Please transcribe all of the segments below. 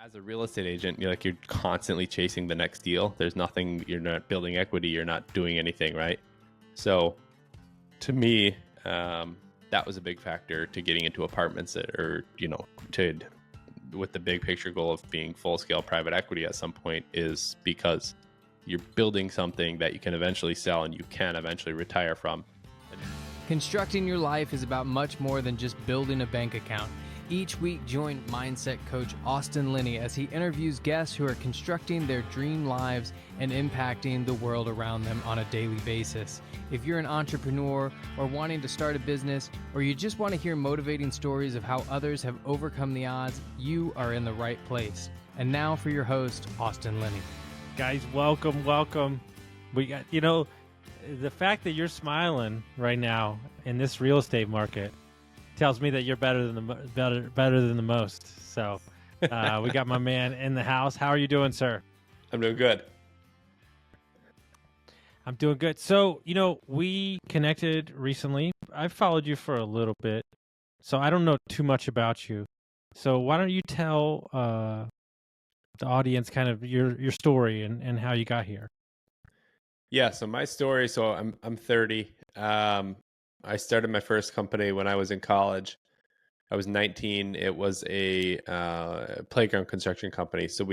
As a real estate agent, you're constantly chasing the next deal. There's nothing, you're not building equity, you're not doing anything, right? So to me, that was a big factor to getting into apartments with the big picture goal of being full scale private equity at some point, is because you're building something that you can eventually sell and you can eventually retire from. Constructing your life is about much more than just building a bank account. Each week, join mindset coach Austin Linney as he interviews guests who are constructing their dream lives and impacting the world around them on a daily basis. If you're an entrepreneur or wanting to start a business, or you just want to hear motivating stories of how others have overcome the odds, you are in the right place. And now for your host, Austin Linney. Guys, welcome. We got, the fact that you're smiling right now in this real estate market tells me that you're better than the most. So we got my man in the house. How are you doing, sir? I'm doing good. I'm doing good. So, we connected recently. I've followed you for a little bit, so I don't know too much about you. So why don't you tell the audience kind of your story and how you got here? Yeah, so my story, so I'm 30. I started my first company when I was in college. I was 19. It was a playground construction company. So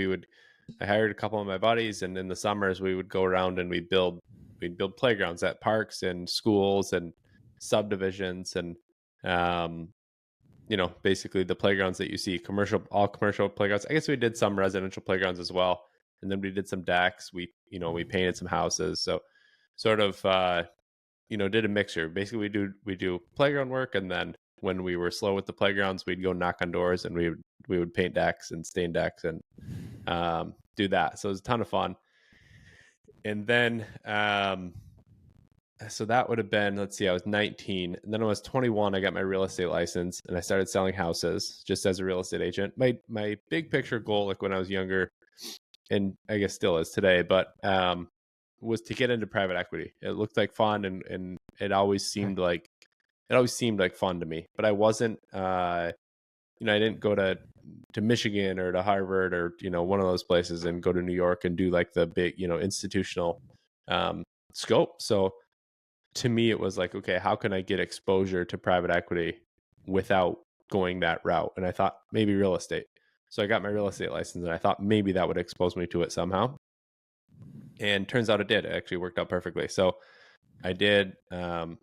I hired a couple of my buddies, and in the summers we would go around and we'd build playgrounds at parks and schools and subdivisions and basically the playgrounds that you see, all commercial playgrounds. I guess we did some residential playgrounds as well, and then we did some decks. We painted some houses. So sort of did a mixture. Basically, we do playground work, and then when we were slow with the playgrounds, we'd go knock on doors and we would paint decks and stain decks and do that. So it was a ton of fun. And then so that would have been, let's see, I was 19, and then I was 21. I got my real estate license, and I started selling houses just as a real estate agent. My big picture goal, like when I was younger, and I guess still is today, but was to get into private equity. It looked like fun, and it always seemed like fun to me. But I wasn't, I didn't go to Michigan or to Harvard or one of those places and go to New York and do like the big institutional scope. So to me, it was like, okay, how can I get exposure to private equity without going that route? And I thought maybe real estate. So I got my real estate license, and I thought maybe that would expose me to it somehow. And turns out it did. It actually worked out perfectly. So I did. So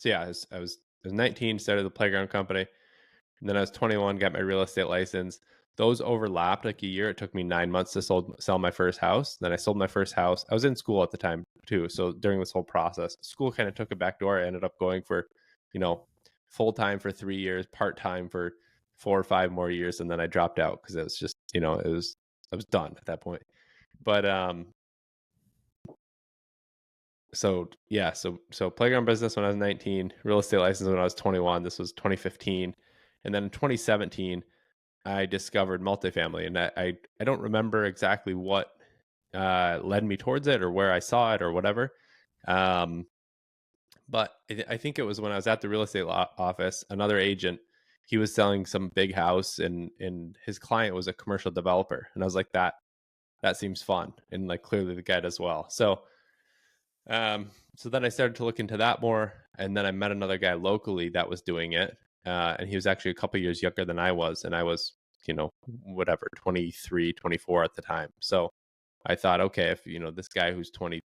yeah, I was 19, started the playground company. And then I was 21, got my real estate license. Those overlapped like a year. It took me 9 months to sell my first house. Then I sold my first house. I was in school at the time too. So during this whole process, school kind of took a back door. I ended up going for, full-time for 3 years, part-time for 4 or 5 more years. And then I dropped out because it was just, I was done at that point. But, so yeah, so playground business when I was 19, real estate license when I was 21. This was 2015. And then in 2017, I discovered multifamily, and I don't remember exactly what led me towards it or where I saw it or whatever. But I think it was when I was at the real estate office, another agent, he was selling some big house, and his client was a commercial developer. And I was like, that seems fun. And like clearly the guy does well. So then I started to look into that more. And then I met another guy locally that was doing it. And he was actually a couple years younger than I was. And I was, 23, 24 at the time. So I thought, okay, if, this guy who's 2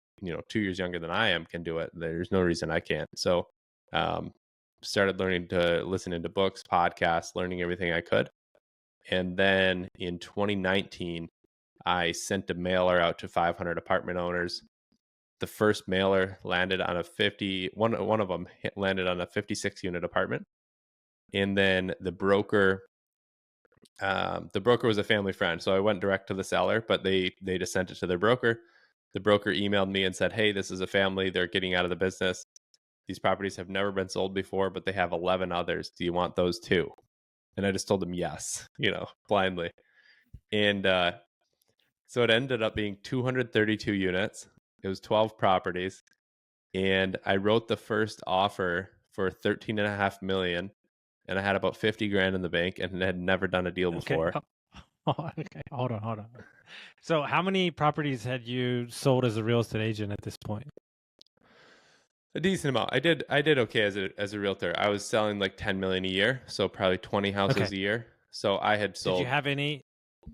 years younger than I am can do it, there's no reason I can't. So started learning to listen into books, podcasts, learning everything I could. And then in 2019, I sent a mailer out to 500 apartment owners. The first mailer landed on one of them landed on a 56 unit apartment. And then the broker was a family friend. So I went direct to the seller, but they just sent it to their broker. The broker emailed me and said, hey, this is a family. They're getting out of the business. These properties have never been sold before, but they have 11 others. Do you want those too? And I just told them yes, blindly. And so it ended up being 232 units. It was 12 properties. And I wrote the first offer for $13.5 million. And I had about 50 grand in the bank and had never done a deal before. Okay, hold on. So, how many properties had you sold as a real estate agent at this point? A decent amount. I did okay as a realtor. I was selling like 10 million a year, so probably 20 Okay. houses a year. So I had Did you sold have any?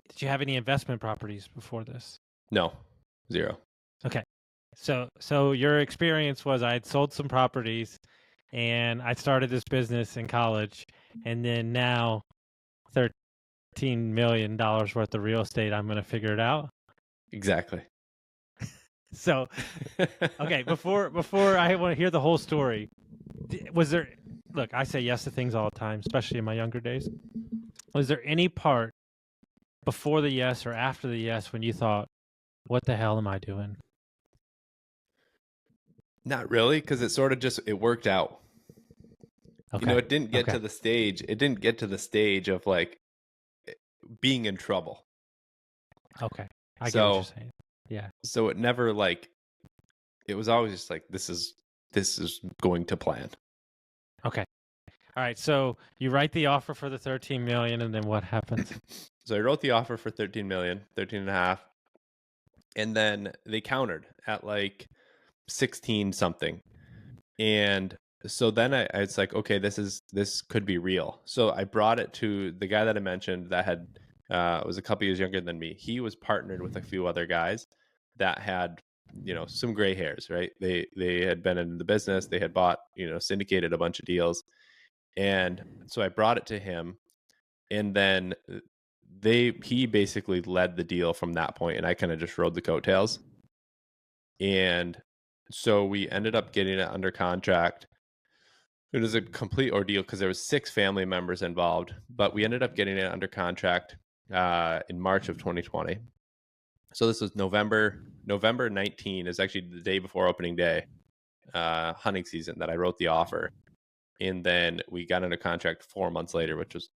Did you have any investment properties before this? no, zero. Okay. So your experience was I had sold some properties and I started this business in college, and then now $13 million worth of real estate, I'm going to figure it out. Exactly. So, okay, before I want to hear the whole story, was there, look, I say yes to things all the time, especially in my younger days. Was there any part before the yes or after the yes when you thought, what the hell am I doing? Not really, because it sort of just it worked out. Okay. It didn't get Okay. to the stage. It didn't get to the stage of like being in trouble. Okay. I get what you're So saying. Yeah. so it never like it was always just like this is going to plan. Okay. All right. So you write the offer for the 13 million, and then what happens? So I wrote the offer for 13 million, 13 and a half, and then they countered at like 16 something. And so then it's like, okay, this could be real. So I brought it to the guy that I mentioned that had was a couple years younger than me. He was partnered with a few other guys that had some gray hairs, right? They had been in the business, they had bought, syndicated a bunch of deals. And so I brought it to him, and then he basically led the deal from that point, and I kind of just rode the coattails. And so we ended up getting it under contract. It was a complete ordeal because there was 6 family members involved, but we ended up getting it under contract in March of 2020. So this was November 19 is actually the day before opening day, hunting season, that I wrote the offer. And then we got under contract 4 months later, which was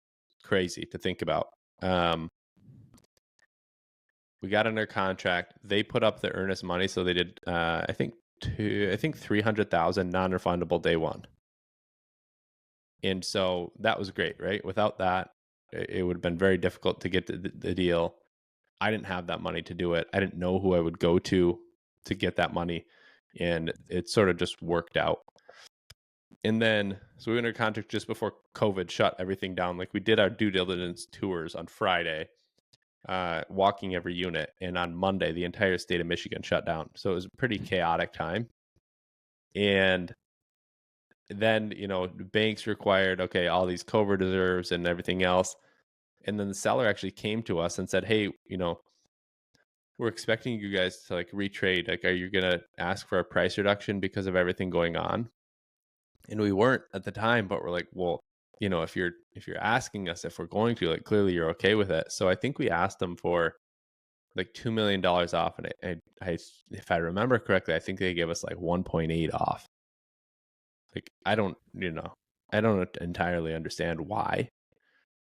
crazy to think about. We got under contract. They put up the earnest money, so they did I think 300,000 non-refundable day one. And so that was great, right? Without that, it would have been very difficult to get the deal. I didn't have that money to do it. I didn't know who I would go to get that money, and it sort of just worked out. And then, so we went under contract just before COVID shut everything down. Like, we did our due diligence tours on Friday, walking every unit, and on Monday, the entire state of Michigan shut down. So it was a pretty chaotic time. And then, banks required, okay, all these COVID reserves and everything else. And then the seller actually came to us and said, hey, we're expecting you guys to like retrade. Like, are you going to ask for a price reduction because of everything going on? And we weren't at the time, but we're like, well, if you're asking us if we're going to, like, clearly you're okay with it. So I think we asked them for like $2 million off. And I if I remember correctly, I think they gave us like 1.8 off. Like, I don't entirely understand why,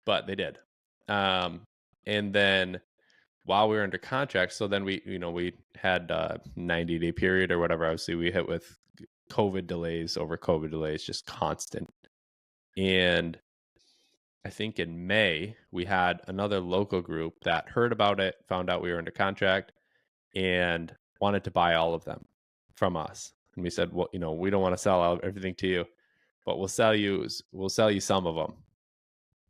but they did. And then while we were under contract, so then we had a 90-day period or whatever. Obviously, we hit with COVID delays over COVID delays, just constant. And I think in May, we had another local group that heard about it, found out we were under contract, and wanted to buy all of them from us. And we said, well, we don't want to sell out everything to you, but we'll sell you some of them.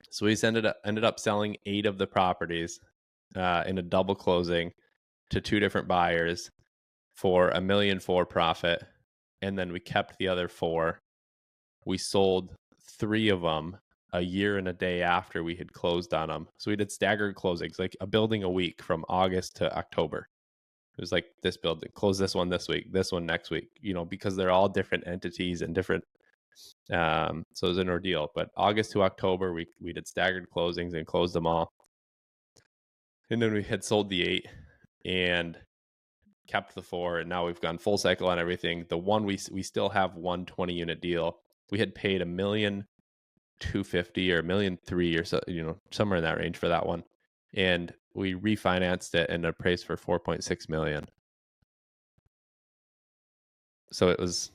So we ended up selling 8 of the properties in a double closing to 2 different buyers for $1 million for profit, and then we kept the other 4. We sold 3 of them a year and a day after we had closed on them. So we did staggered closings, like a building a week from August to October. It was like, this building, close this one this week, this one next week, because they're all different entities and different. So it was an ordeal. But August to October, we did staggered closings and closed them all. And then we had sold the 8 and kept the 4. And now we've gone full cycle on everything. The one we still have one 20-unit deal. We had paid $1,250,000 or $1,300,000 or so, somewhere in that range for that one. And we refinanced it and appraised for $4.6 million. So it was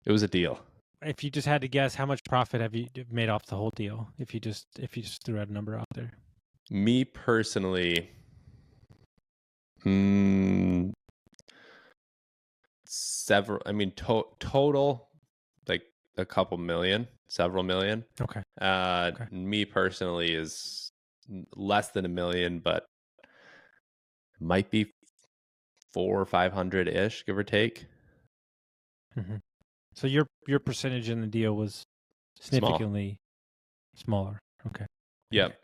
a deal. If you just had to guess, how much profit have you made off the whole deal? If you just threw out a number out there. Me personally, total, like a couple million, several million. Okay. Me personally is less than $1 million, but might be 400 or 500 ish, give or take. Mm-hmm. So your percentage in the deal was significantly smaller. Okay. Yep.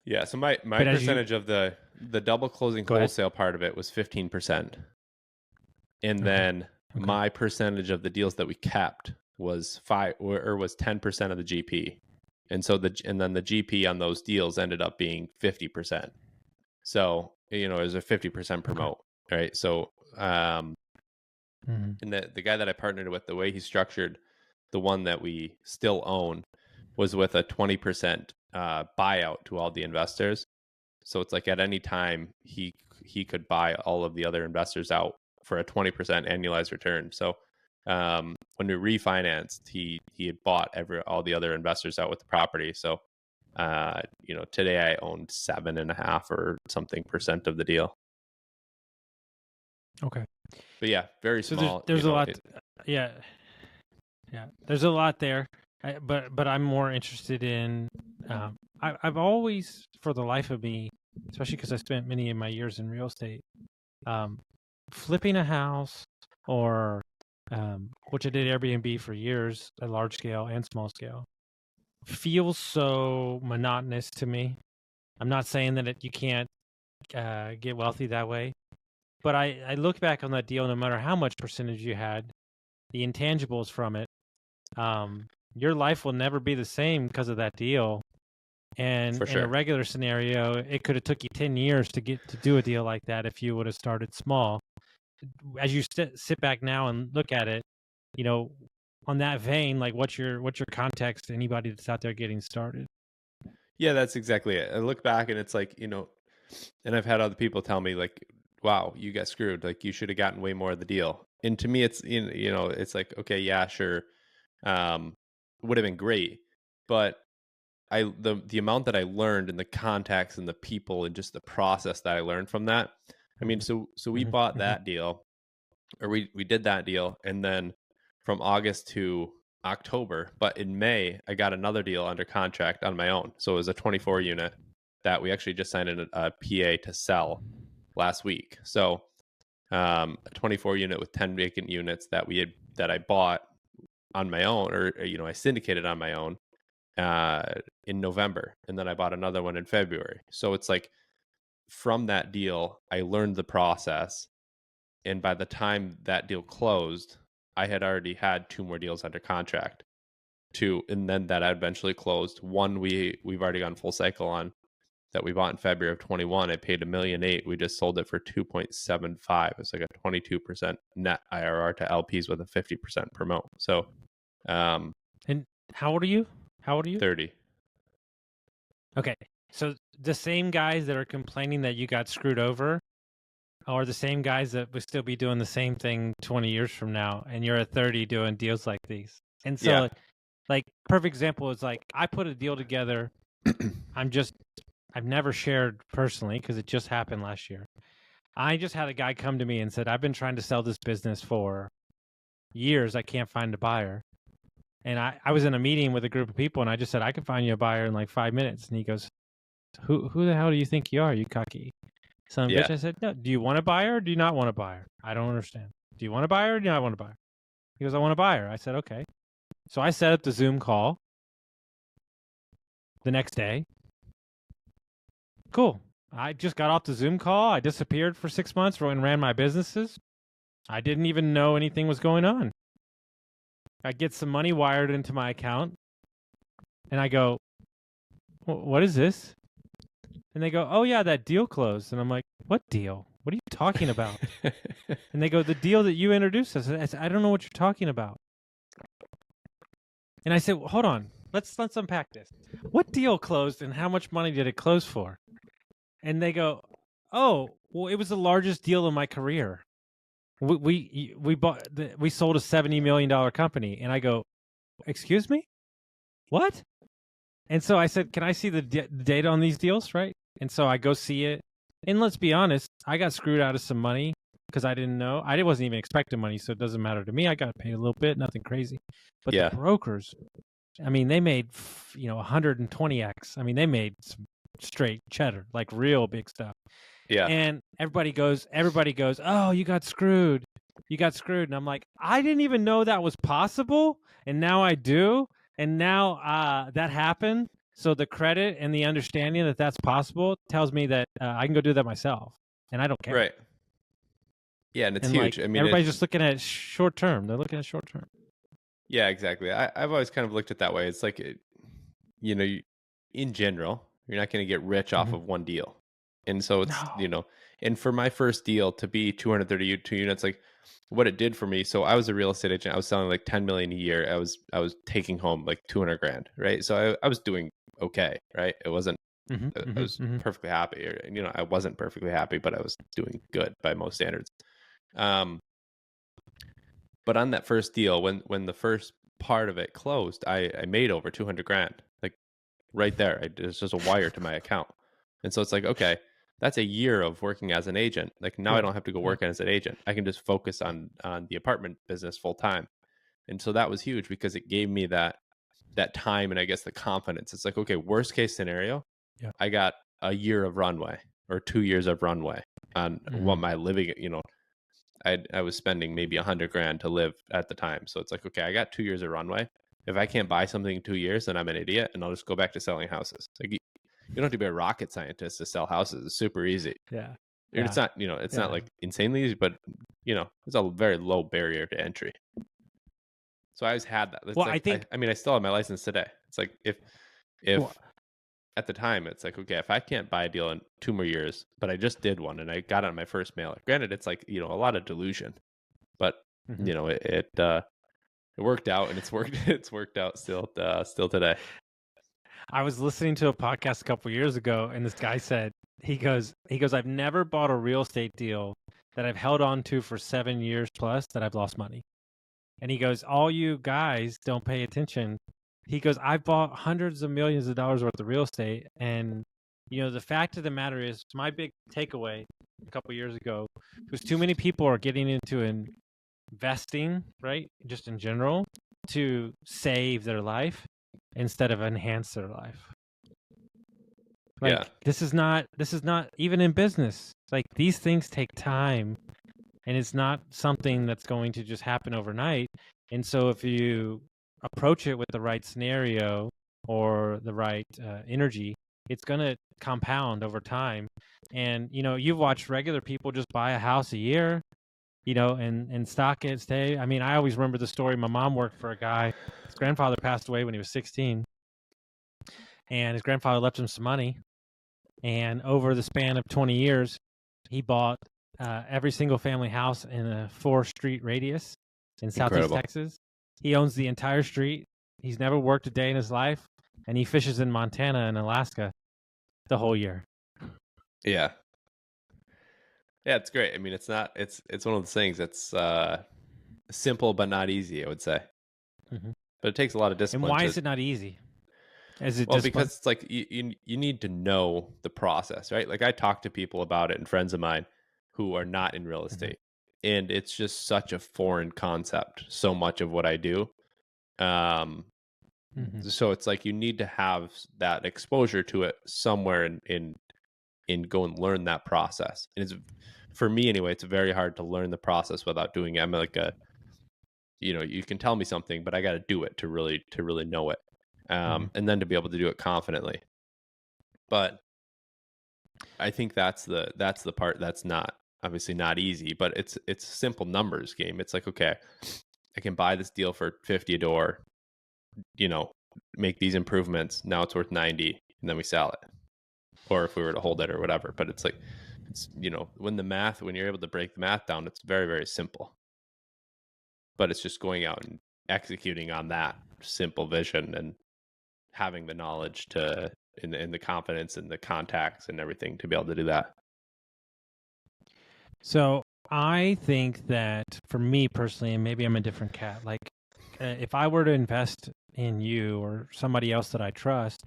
Yeah. So my But as you percentage of the double closing go ahead. wholesale part of it was 15%. And Okay. then my percentage of the deals that we kept was 10% of the GP. And so and then the GP on those deals ended up being 50%. So, it was a 50% promote, right? So, and the guy that I partnered with, the way he structured the one that we still own was with a 20% buyout to all the investors. So it's like at any time he could buy all of the other investors out for a 20% annualized return. So when we refinanced, he had bought all the other investors out with the property. So today I owned 7.5 or something percent of the deal. Okay. But yeah, very small. There's a lot. Yeah. There's a lot there, but I'm more interested in. I've always, for the life of me, especially because I spent many of my years in real estate, flipping a house or which I did Airbnb for years, at large scale and small scale, feels so monotonous to me. I'm not saying that you can't get wealthy that way, but I look back on that deal, no matter how much percentage you had, the intangibles from it, your life will never be the same because of that deal. And For in a sure. regular scenario, it could have took you 10 years to do a deal like that if you would have started small. As you sit back now and look at it, on that vein, like what's your context to anybody that's out there getting started? Yeah, that's exactly it. I look back and it's like, and I've had other people tell me like, wow, you got screwed. Like you should have gotten way more of the deal. And to me, it's, it's like, okay, yeah, sure. Would have been great. But the amount that I learned and the context and the people and just the process that I learned from that. I mean, so we bought that deal, or we did that deal, and then from August to October, but in May I got another deal under contract on my own. So it was a 24 unit that we actually just signed a PA to sell last week. So a 24 unit with 10 vacant units that I bought on my own, or I syndicated on my own in November, and then I bought another one in February. So it's like from that deal, I learned the process, and by the time that deal closed, I had already had 2 more deals under contract. And then that eventually closed. One we've already gone full cycle on, that we bought in February of 21. I paid $1.8 million. We just sold it for 2.75. It's like a 22% net IRR to LPs with a 50% promote. So, and how old are you? 30. Okay. So the same guys that are complaining that you got screwed over are the same guys that would still be doing the same thing 20 years from now, and you're at 30 doing deals like these. And so, Yeah. like, perfect example is like, I put a deal together. I've never shared personally because it just happened last year. I just had a guy come to me and said, I've been trying to sell this business for years. I can't find a buyer. And I was in a meeting with a group of people, and I just said, I can find you a buyer in like 5 minutes. And he goes, who the hell do you think you are, you cocky son of a bitch? I said, no, do you want a buyer or do you not want a buyer? I don't understand. Do you want a buyer or do you not want a buyer? He goes, I want a buyer. I said, okay. So I set up the Zoom call the next day. Cool. I just got off the Zoom call. I disappeared for 6 months and ran my businesses. I didn't even know anything was going on. I get some money wired into my account, and I go, what is this? And they go, oh, yeah, that deal closed. And I'm like, what deal? What are you talking about? And they go, the deal that you introduced us. I said, I don't know what you're talking about. And I said, well, hold on. Let's unpack this. What deal closed and how much money did it close for? And they go, oh, well, it was the largest deal of my career. We sold a $70 million company. And I go, excuse me? What? And so I said, can I see the data on these deals, right? And so I go see it. And let's be honest, I got screwed out of some money because I didn't know. I wasn't even expecting money, so it doesn't matter to me. I got paid a little bit, nothing crazy. But Yeah. the brokers, I mean, they made, 120x. I mean, they made some straight cheddar, like real big stuff. Yeah. And everybody goes, oh, you got screwed. You got screwed. And I'm like, I didn't even know that was possible. And now I do. And now that happened. So the credit and the understanding that that's possible tells me that I can go do that myself. And I don't care. Right. Yeah, and it's huge. Like, I mean, everybody's just looking at short term. They're looking at short term. Yeah, exactly. I've always kind of looked at that way. It's like, in general, you're not going to get rich off of one deal. And so it's, and for my first deal to be 232 units, like what it did for me. So I was a real estate agent. I was selling like 10 million a year. I was taking home like 200 grand. Right. So I was doing okay. Right. It wasn't, I was perfectly happy, or, I wasn't perfectly happy, but I was doing good by most standards. But on that first deal, when the first part of it closed, I made over 200 grand, like right there. It's just a wire to my account. And so it's like, okay, that's a year of working as an agent. Like now I don't have to go work as an agent. I can just focus on the apartment business full time. And so that was huge because it gave me that time and I guess the confidence. It's like, okay, worst case scenario, I got a year of runway or 2 years of runway on what my living, I was spending maybe 100 grand to live at the time. So it's like, okay, I got 2 years of runway. If I can't buy something in 2 years, then I'm an idiot and I'll just go back to selling houses. Like you don't have to be a rocket scientist to sell houses. It's super easy. Yeah. It's not, it's not like insanely easy, but it's a very low barrier to entry. So I always had that. It's like, I still have my license today. It's like if at the time it's like, okay, if I can't buy a deal in 2 more years, but I just did one and I got on my first mailer. Granted, it's like, a lot of delusion, but it worked out and it's worked out still today. I was listening to a podcast a couple years ago and this guy said, he goes, I've never bought a real estate deal that I've held on to for 7 years plus that I've lost money. And he goes, all you guys don't pay attention. He goes, I've bought hundreds of millions of dollars worth of real estate. And, the fact of the matter is, my big takeaway a couple of years ago was too many people are getting into investing, right? Just in general, to save their life instead of enhance their life. Like, this is not even in business. Like, these things take time and it's not something that's going to just happen overnight. And so if you approach it with the right scenario or the right energy, it's going to compound over time. And, you've watched regular people just buy a house a year, and stock it, stay. I mean, I always remember the story. My mom worked for a guy. His grandfather passed away when he was 16. And his grandfather left him some money. And over the span of 20 years, he bought every single family house in a 4-street radius in Southeast Texas. He owns the entire street. He's never worked a day in his life, and he fishes in Montana and Alaska the whole year. Yeah. Yeah, it's great. I mean, it's one of those things that's simple but not easy, I would say. Mm-hmm. But it takes a lot of discipline. And why is it not easy? Because it's like you need to know the process, right? Like I talk to people about it and friends of mine who are not in real estate. And it's just such a foreign concept, so much of what I do. So it's like you need to have that exposure to it somewhere in go and learn that process. And it's, for me anyway, it's very hard to learn the process without doing it. I'm like you can tell me something, but I got to do it to really know it. And then to be able to do it confidently. But I think that's the part that's obviously not easy, but it's a simple numbers game. It's like, okay, I can buy this deal for 50 a door, make these improvements. Now it's worth 90 and then we sell it. Or if we were to hold it or whatever. But it's like, when you're able to break the math down, it's very, very simple. But it's just going out and executing on that simple vision and having the knowledge and the confidence and the contacts and everything to be able to do that. So I think that for me personally, and maybe I'm a different cat, like if I were to invest in you or somebody else that I trust,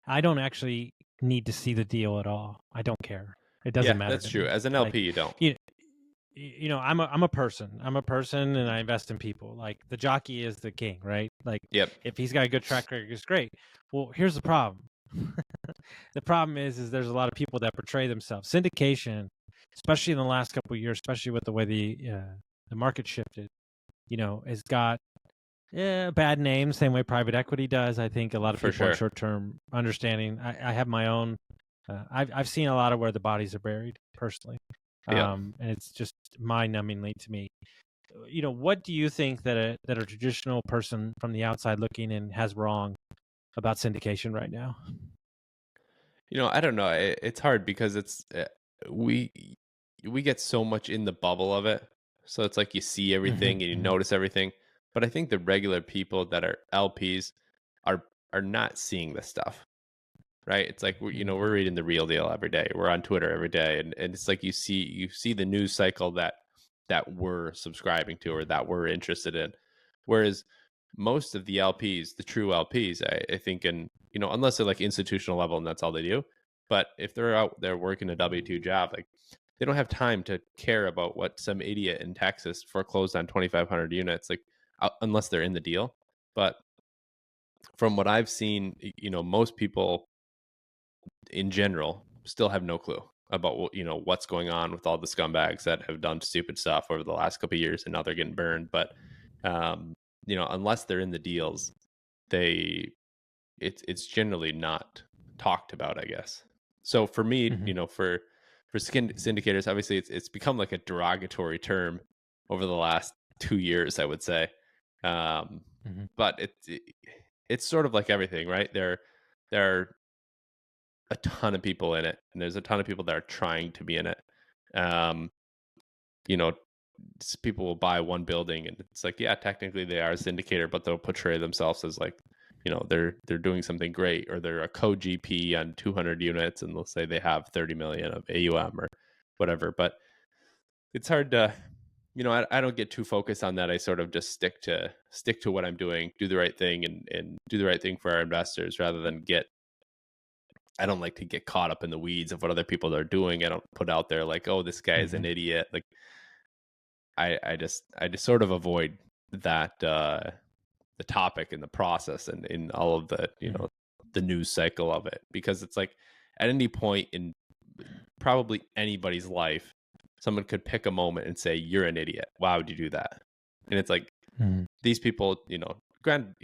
I don't actually need to see the deal at all. I don't care. It doesn't matter that's to true. me. As an LP, you don't. You know, I'm a person. I'm a person, and I invest in people. Like the jockey is the king, right? Like Yep. if he's got a good track record, it's great. Well, here's the problem. The problem is there's a lot of people that portray themselves. Syndication, especially in the last couple of years, especially with the way the market shifted, you know, has got bad name, same way private equity does. I think a lot of For people in sure. short-term understanding. I have my own. I've seen a lot of where the bodies are buried personally, Yeah. and it's just mind-numbingly to me. You know, what do you think that a traditional person from the outside looking in has wrong about syndication right now? You know, I don't know. It's hard because we we get so much in the bubble of it. So it's like you see everything and you Mm-hmm. notice everything. But I think the regular people that are LPs are are not seeing this stuff, right? It's like Mm-hmm. we're reading the real deal every day. We're on Twitter every day, and it's like you see the news cycle that we're subscribing to or that we're interested in. Whereas most of the LPs, the true LPs, I think, and unless they're like institutional level and that's all they do, but if they're out there working a W-2 job, like they don't have time to care about what some idiot in Texas foreclosed on 2,500 units, like unless they're in the deal. But from what I've seen, most people in general still have no clue about what's going on with all the scumbags that have done stupid stuff over the last couple of years and now they're getting burned. But um, unless they're in the deals, they it's generally not talked about, I guess. So for me, Mm-hmm. for syndicators, obviously it's become like a derogatory term over the last 2 years, I would say. Um, Mm-hmm. but it's sort of like everything, right? There are a ton of people in it, and there's a ton of people that are trying to be in it. Um, you know, people will buy one building, and it's like, yeah, technically they are a syndicator, but they'll portray themselves as like, they're doing something great, or they're a co-GP on 200 units, and they'll say they have 30 million of AUM or whatever. But it's hard to, I don't get too focused on that. I sort of just stick to what I'm doing, do the right thing, and do the right thing for our investors rather than I don't like to get caught up in the weeds of what other people are doing. I don't put out there like, oh, this guy is Mm-hmm. an idiot. Like I just sort of avoid that the topic and the process and in all of the Mm-hmm. the news cycle of it, because it's like at any point in probably anybody's life, someone could pick a moment and say, you're an idiot. Why would you do that? And it's like Mm-hmm. these people, granted,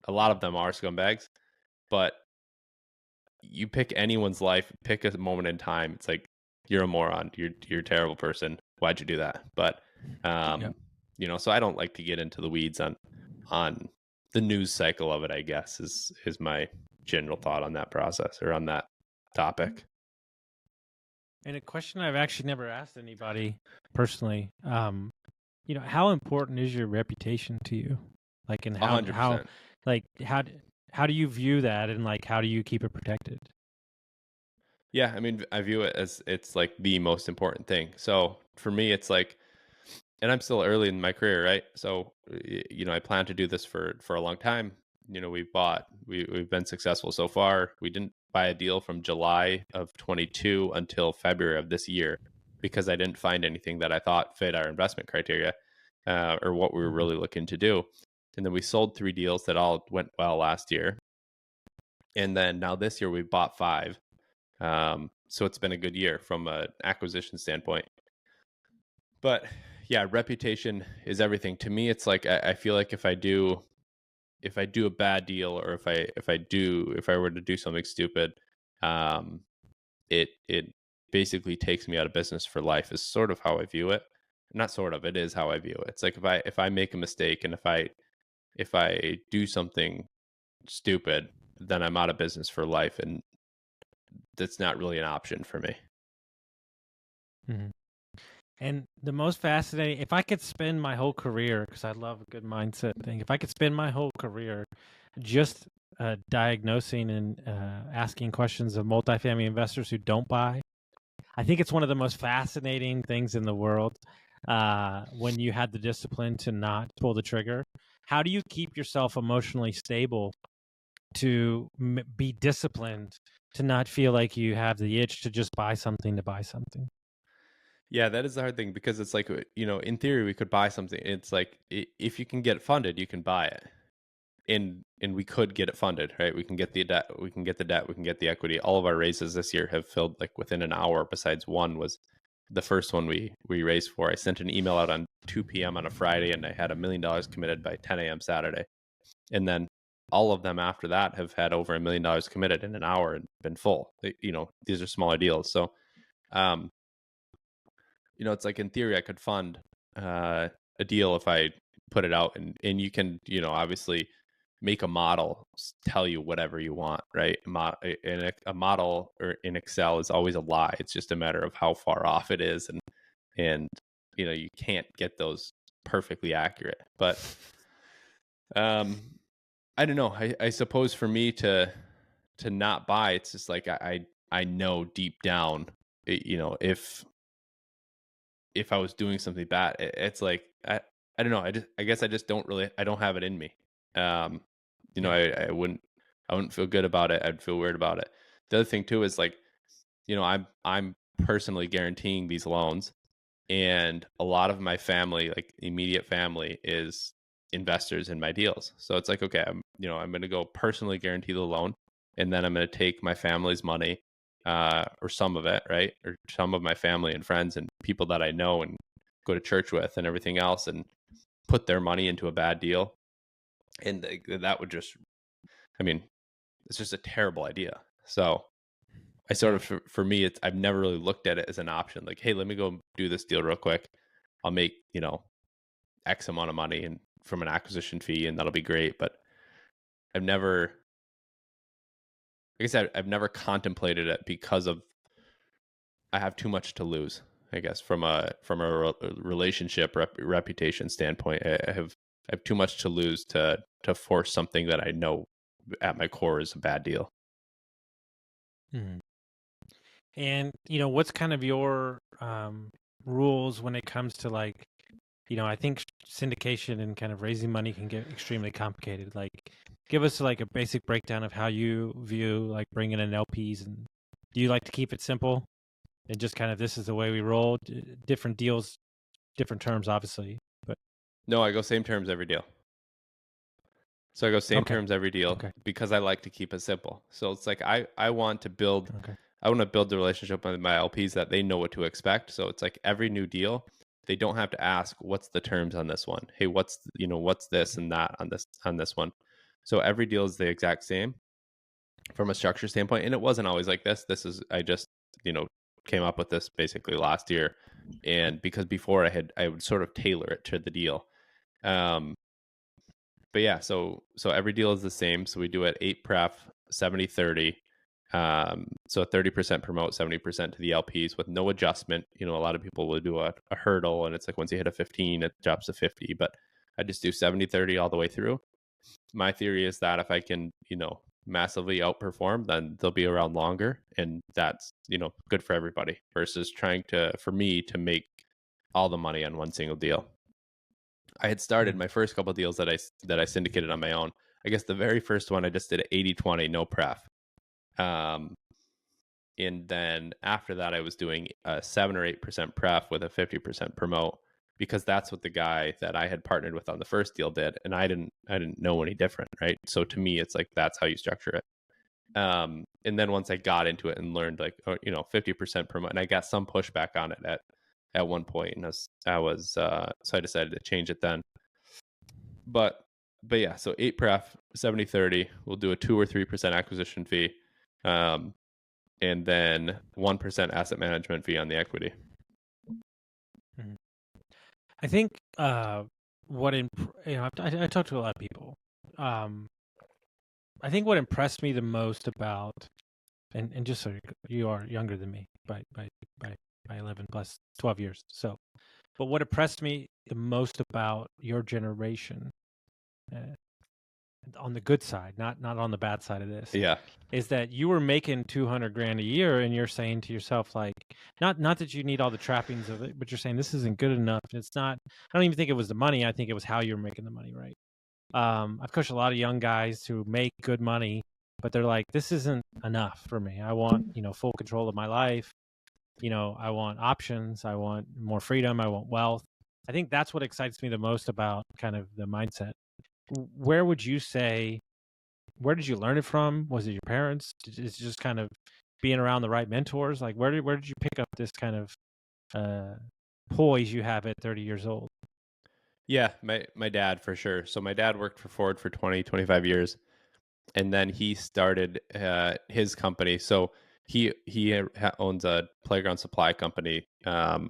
a lot of them are scumbags, but you pick anyone's life, pick a moment in time. It's like, you're a moron. You're a terrible person. Why'd you do that? But, Yep. so I don't like to get into the weeds on the news cycle of it, I guess is my general thought on that process or on that topic. And a question I've actually never asked anybody personally, you know, how important is your reputation to you? Like, and how 100%. like how do you view that, and like how do you keep it protected? Yeah. I mean, I view it as it's like the most important thing. So for me, it's like, and I'm still early in my career, right? So, I plan to do this for a long time. We've been successful so far. We didn't buy a deal from July of 22 until February of this year because I didn't find anything that I thought fit our investment criteria, or what we were Mm-hmm. really looking to do. And then we sold 3 deals that all went well last year. And then now this year we bought 5. So it's been a good year from an acquisition standpoint. But yeah, reputation is everything to me. It's like I feel like if I do a bad deal, or if I were to do something stupid, um, it basically takes me out of business for life. Is sort of how I view it. Not sort of, it is how I view it. It's like if I make a mistake, and if I do something stupid, then I'm out of business for life, and that's not really an option for me. Mm-hmm. And the most fascinating, if I could spend my whole career, because I love a good mindset thing, if I could spend my whole career just diagnosing and asking questions of multifamily investors who don't buy, I think it's one of the most fascinating things in the world when you had the discipline to not pull the trigger. How do you keep yourself emotionally stable to be disciplined, to not feel like you have the itch to just buy something to buy something. Yeah, that is the hard thing because it's like, in theory, we could buy something. It's like if you can get it funded, you can buy it, and we could get it funded, right? We can get the debt, we can get the equity. All of our raises this year have filled like within an hour. Besides one was the first one we raised for. I sent an email out on 2 p.m. on a Friday, and I had $1 million committed by 10 a.m. Saturday, and then all of them after that have had over $1 million committed in an hour and been full. These are smaller deals, so. It's like in theory I could fund a deal if I put it out, and you can, obviously make a model tell you whatever you want, right? A model or in Excel is always a lie. It's just a matter of how far off it is, and you can't get those perfectly accurate. But I don't know. I suppose for me to not buy, it's just like I know deep down, if I was doing something bad, it's like I don't know. I guess I just I don't have it in me. I wouldn't feel good about it. I'd feel weird about it. The other thing too is like, I'm personally guaranteeing these loans, and a lot of my family, like immediate family, is investors in my deals. So it's like, okay, I'm going to go personally guarantee the loan, and then I'm going to take my family's money, or some of it, right? Or some of my family and friends and people that I know and go to church with and everything else, and put their money into a bad deal. And that would just, it's just a terrible idea. So I sort of, for me, I've never really looked at it as an option. Like, hey, let me go do this deal real quick. I'll make, X amount of money and from an acquisition fee, and that'll be great. But I've never, like I said, I've never contemplated it because I have too much to lose, I guess, from a relationship reputation standpoint. I have too much to lose to force something that I know at my core is a bad deal. Mm-hmm. And what's kind of your rules when it comes to like, I think syndication and kind of raising money can get extremely complicated. Like, give us like a basic breakdown of how you view like bringing in LPs, and do you like to keep it simple and just kind of, this is the way we roll? Different deals, different terms, obviously. But no, I go same terms every deal. So I go same terms every deal because I like to keep it simple. So it's like I want to build. I want to build the relationship with my LPs that they know what to expect. So it's like every new deal, they don't have to ask, what's the terms on this one? Hey, what's this and that on this one? So every deal is the exact same from a structure standpoint. And it wasn't always like this. I just, came up with this basically last year. And because before I would sort of tailor it to the deal. But yeah, so every deal is the same. So we do it 8 pref, 70-30. So 30% promote, 70% to the LPs with no adjustment. A lot of people will do a hurdle, and it's like once you hit a 15, it drops to 50. But I just do 70-30 all the way through. My theory is that if I can, massively outperform, then they'll be around longer, and that's, good for everybody versus trying for me to make all the money on one single deal. I had started my first couple of deals that I syndicated on my own. I guess the very first one I just did 80-20, no pref. And then after that, I was doing a 7 or 8% pref with a 50% promote, because that's what the guy that I had partnered with on the first deal did, and I didn't know any different, right? So to me, it's like that's how you structure it. And then once I got into it and learned 50% promote, and I got some pushback on it at one point, and so I decided to change it then. But yeah, so 8 pref, 70-30. We'll do a 2 or 3% acquisition fee, and then 1% asset management fee on the equity. I think I talked to a lot of people. I think what impressed me the most about, and just so you are younger than me by 11 plus 12 years. So, but what impressed me the most about your generation, on the good side, not on the bad side of this, is that you were making $200,000 a year, and you're saying to yourself, like, not that you need all the trappings of it, but you're saying this isn't good enough. It's not. I don't even think it was the money. I think it was how you were making the money, right? I've coached a lot of young guys who make good money, but they're like, this isn't enough for me. I want, full control of my life. I want options. I want more freedom. I want wealth. I think that's what excites me the most about kind of the mindset. Where would you say, where did you learn it from? Was it your parents? Is it just kind of being around the right mentors? Like where did you pick up this kind of poise you have at 30 years old? Yeah, my dad for sure. So my dad worked for Ford for 25 years, and then he started his company. So he owns a playground supply company. They're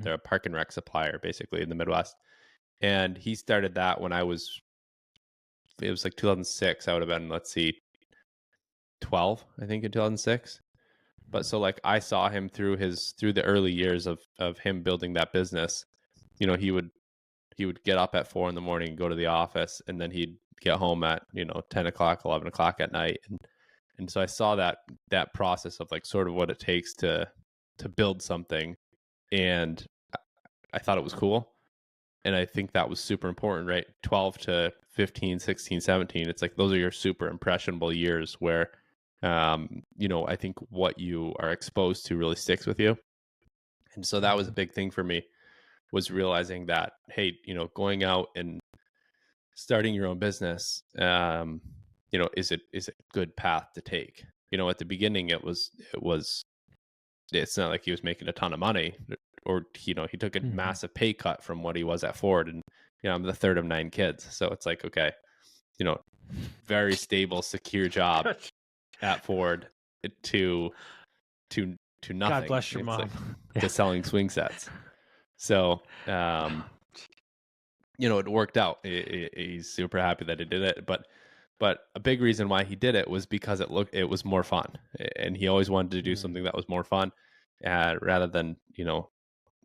a park and rec supplier basically in the Midwest. And he started that when it was like 2006. I would have been, let's see, 12, I think, in 2006. But so like I saw him through the early years of him building that business. He would get up at 4 a.m, and go to the office, and then he'd get home at 10 o'clock, 11 o'clock at night. And so I saw that process of like sort of what it takes to build something. And I thought it was cool. And I think that was super important, right? 12 to 15, 16, 17. It's like those are your super impressionable years where, I think what you are exposed to really sticks with you. And so that was a big thing for me, was realizing that, hey, going out and starting your own business, is it a good path to take? At the beginning, it's not like he was making a ton of money, or he took a massive pay cut from what he was at Ford. And I'm the third of 9 kids, so it's like, okay, very stable, secure job at Ford to nothing. God bless your mom. Like, to selling swing sets. So it worked out. He's super happy that he did it, but a big reason why he did it was because it was more fun, and he always wanted to do something that was more fun, rather than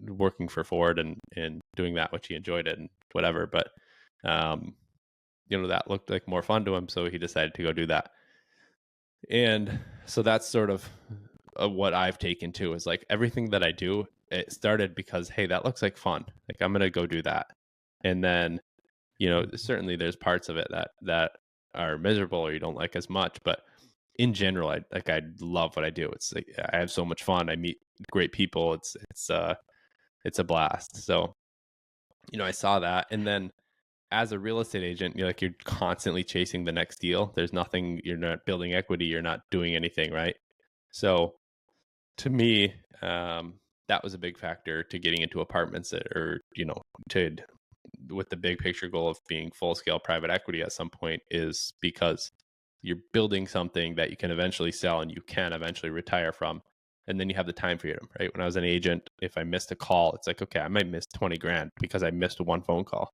working for Ford and doing that which he enjoyed it and whatever. But that looked like more fun to him, so he decided to go do that. And so that's sort of what I've taken to, is like everything that I do, it started because, hey, that looks like fun. Like I'm gonna go do that. And then certainly there's parts of it that are miserable or you don't like as much, but in general, I love what I do. It's like I have so much fun. I meet great people. It's a blast. So I saw that. And then as a real estate agent, you're constantly chasing the next deal. There's nothing, you're not building equity, you're not doing anything, right? So to me, that was a big factor to getting into apartments, with the big picture goal of being full scale private equity at some point, is because you're building something that you can eventually sell and you can eventually retire from. And then you have the time freedom, right? When I was an agent, if I missed a call, it's like, okay, I might miss 20 grand because I missed one phone call.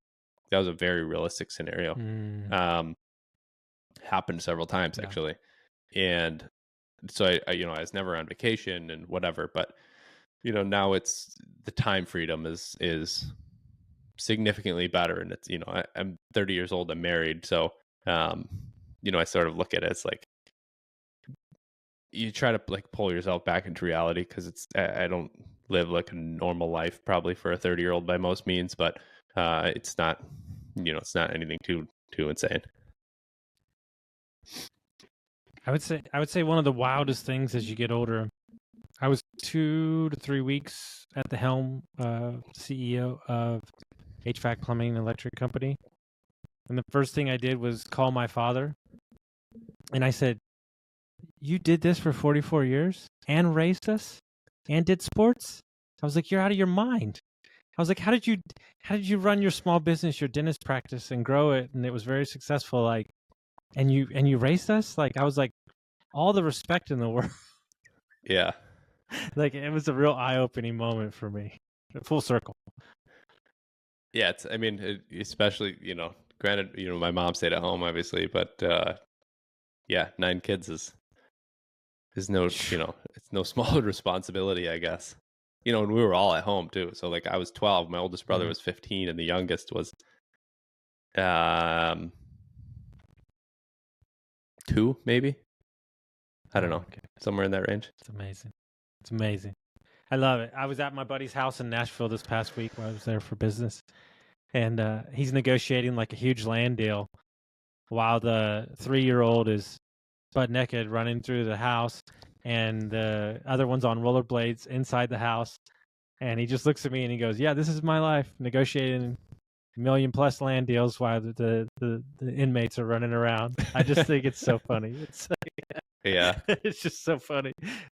That was a very realistic scenario. Happened several times, actually. And so I was never on vacation and whatever, but now it's the time freedom is significantly better. And it's, I'm 30 years old, I'm married. So, I sort of look at it as like, you try to like pull yourself back into reality, because I don't live like a normal life probably for a 30-year-old by most means, but it's not anything too insane. I would say one of the wildest things as you get older. I was 2 to 3 weeks at the helm, CEO of HVAC plumbing and electric company. And the first thing I did was call my father. And I said, "You did this for 44 years and raised us and did sports?" I was like, "You're out of your mind." I was like, how did you run your small business, your dentist practice, and grow it? And it was very successful. Like, and you raised us? Like, I was like, all the respect in the world. Yeah. Like, it was a real eye-opening moment for me. Full circle. Yeah. Especially, granted, my mom stayed at home, obviously, but 9 kids is no, it's no small responsibility, I guess. And we were all at home too. So like I was 12, my oldest brother was 15, and the youngest was 2, maybe. I don't know. Okay. Somewhere in that range. It's amazing. I love it. I was at my buddy's house in Nashville this past week when I was there for business. and he's negotiating like a huge land deal while the 3-year-old is butt naked running through the house, and the other one's on rollerblades inside the house. And he just looks at me and he goes, "Yeah, this is my life, negotiating $1 million+ land deals while the inmates are running around." I just think it's so funny. It's Yeah. it's just so funny.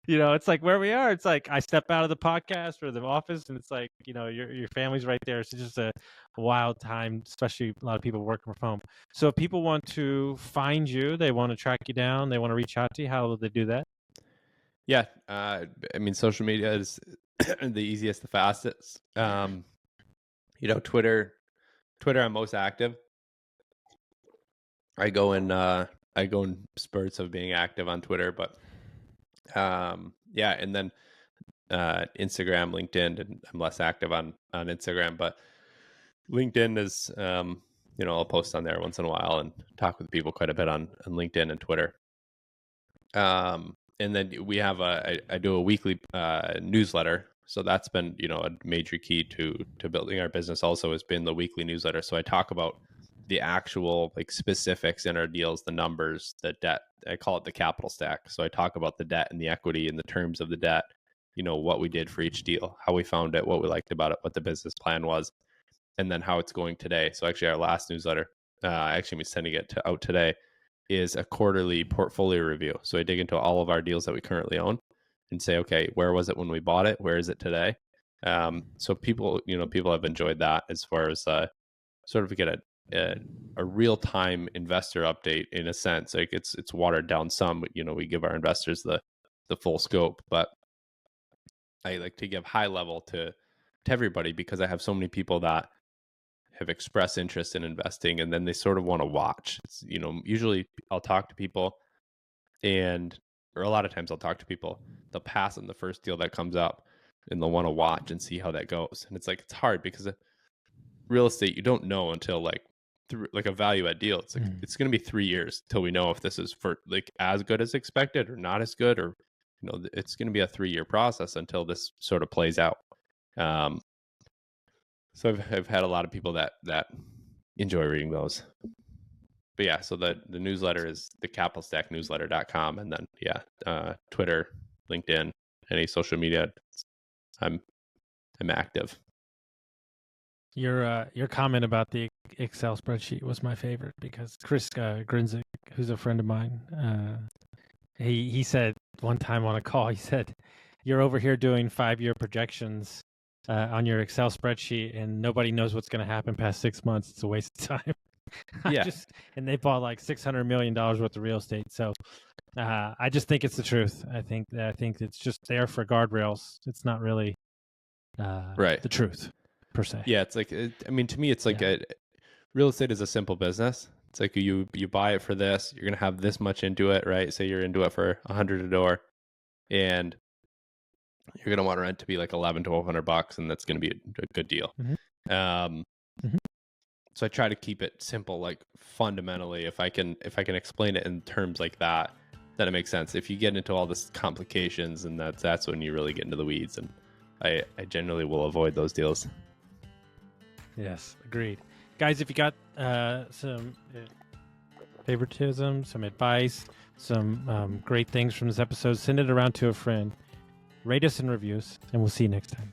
It's like where we are. It's like I step out of the podcast or the office, and it's like, your family's right there. It's just a wild time, especially a lot of people working from home. So if people want to find you, they want to track you down, they want to reach out to you, how will they do that? Yeah. Social media is the easiest, the fastest. Twitter, I'm most active. I go in spurts of being active on Twitter, but and then Instagram, LinkedIn, and I'm less active on Instagram, but LinkedIn is I'll post on there once in a while and talk with people quite a bit on LinkedIn and Twitter. And then we have I do a weekly newsletter. So that's been, a major key to building our business also has been the weekly newsletter. So I talk about the actual like specifics in our deals, the numbers, the debt. I call it the capital stack. So I talk about the debt and the equity and the terms of the debt, what we did for each deal, how we found it, what we liked about it, what the business plan was, and then how it's going today. So actually our last newsletter, we're sending it out today, is a quarterly portfolio review. So I dig into all of our deals that we currently own and say, okay, where was it when we bought it? Where is it today? So people have enjoyed that as far as sort of get a real-time investor update in a sense. Like it's watered down some, but we give our investors the full scope. But I like to give high level to everybody because I have so many people that have expressed interest in investing, and then they sort of want to watch. Usually I'll talk to people, or a lot of times I'll talk to people, they'll pass on the first deal that comes up and they'll want to watch and see how that goes. And it's like, it's hard because real estate, you don't know until like a value add deal. It's like, it's going to be 3 years till we know if this is for like as good as expected or not as good, or, it's going to be a 3-year process until this sort of plays out. So I've had a lot of people that enjoy reading those. But yeah, so the newsletter is the capitalstacknewsletter.com, and then Twitter, LinkedIn, any social media, I'm active. Your comment about the Excel spreadsheet was my favorite because Chris Grinzik, who's a friend of mine, he said one time on a call, he said, "You're over here doing 5-year projections on your Excel spreadsheet, and nobody knows what's going to happen past 6 months. It's a waste of time." Yeah. And they bought like $600 million worth of real estate. So I just think it's the truth. I think it's just there for guardrails. It's not really right. the truth per se. Yeah, it's like, to me, it's like real estate is a simple business. It's like you buy it for this, you're going to have this much into it, right? Say you're into it for $100 a door, and you're going to want rent to be like $1,100-$1,200, and that's going to be a good deal. Mm-hmm. So I try to keep it simple, like fundamentally, if I can explain it in terms like that, then it makes sense. If you get into all this complications, and that's when you really get into the weeds, and I generally will avoid those deals. Yes, agreed. Guys, if you got some favoritism, some advice, some great things from this episode, send it around to a friend. Rate us in reviews, and we'll see you next time.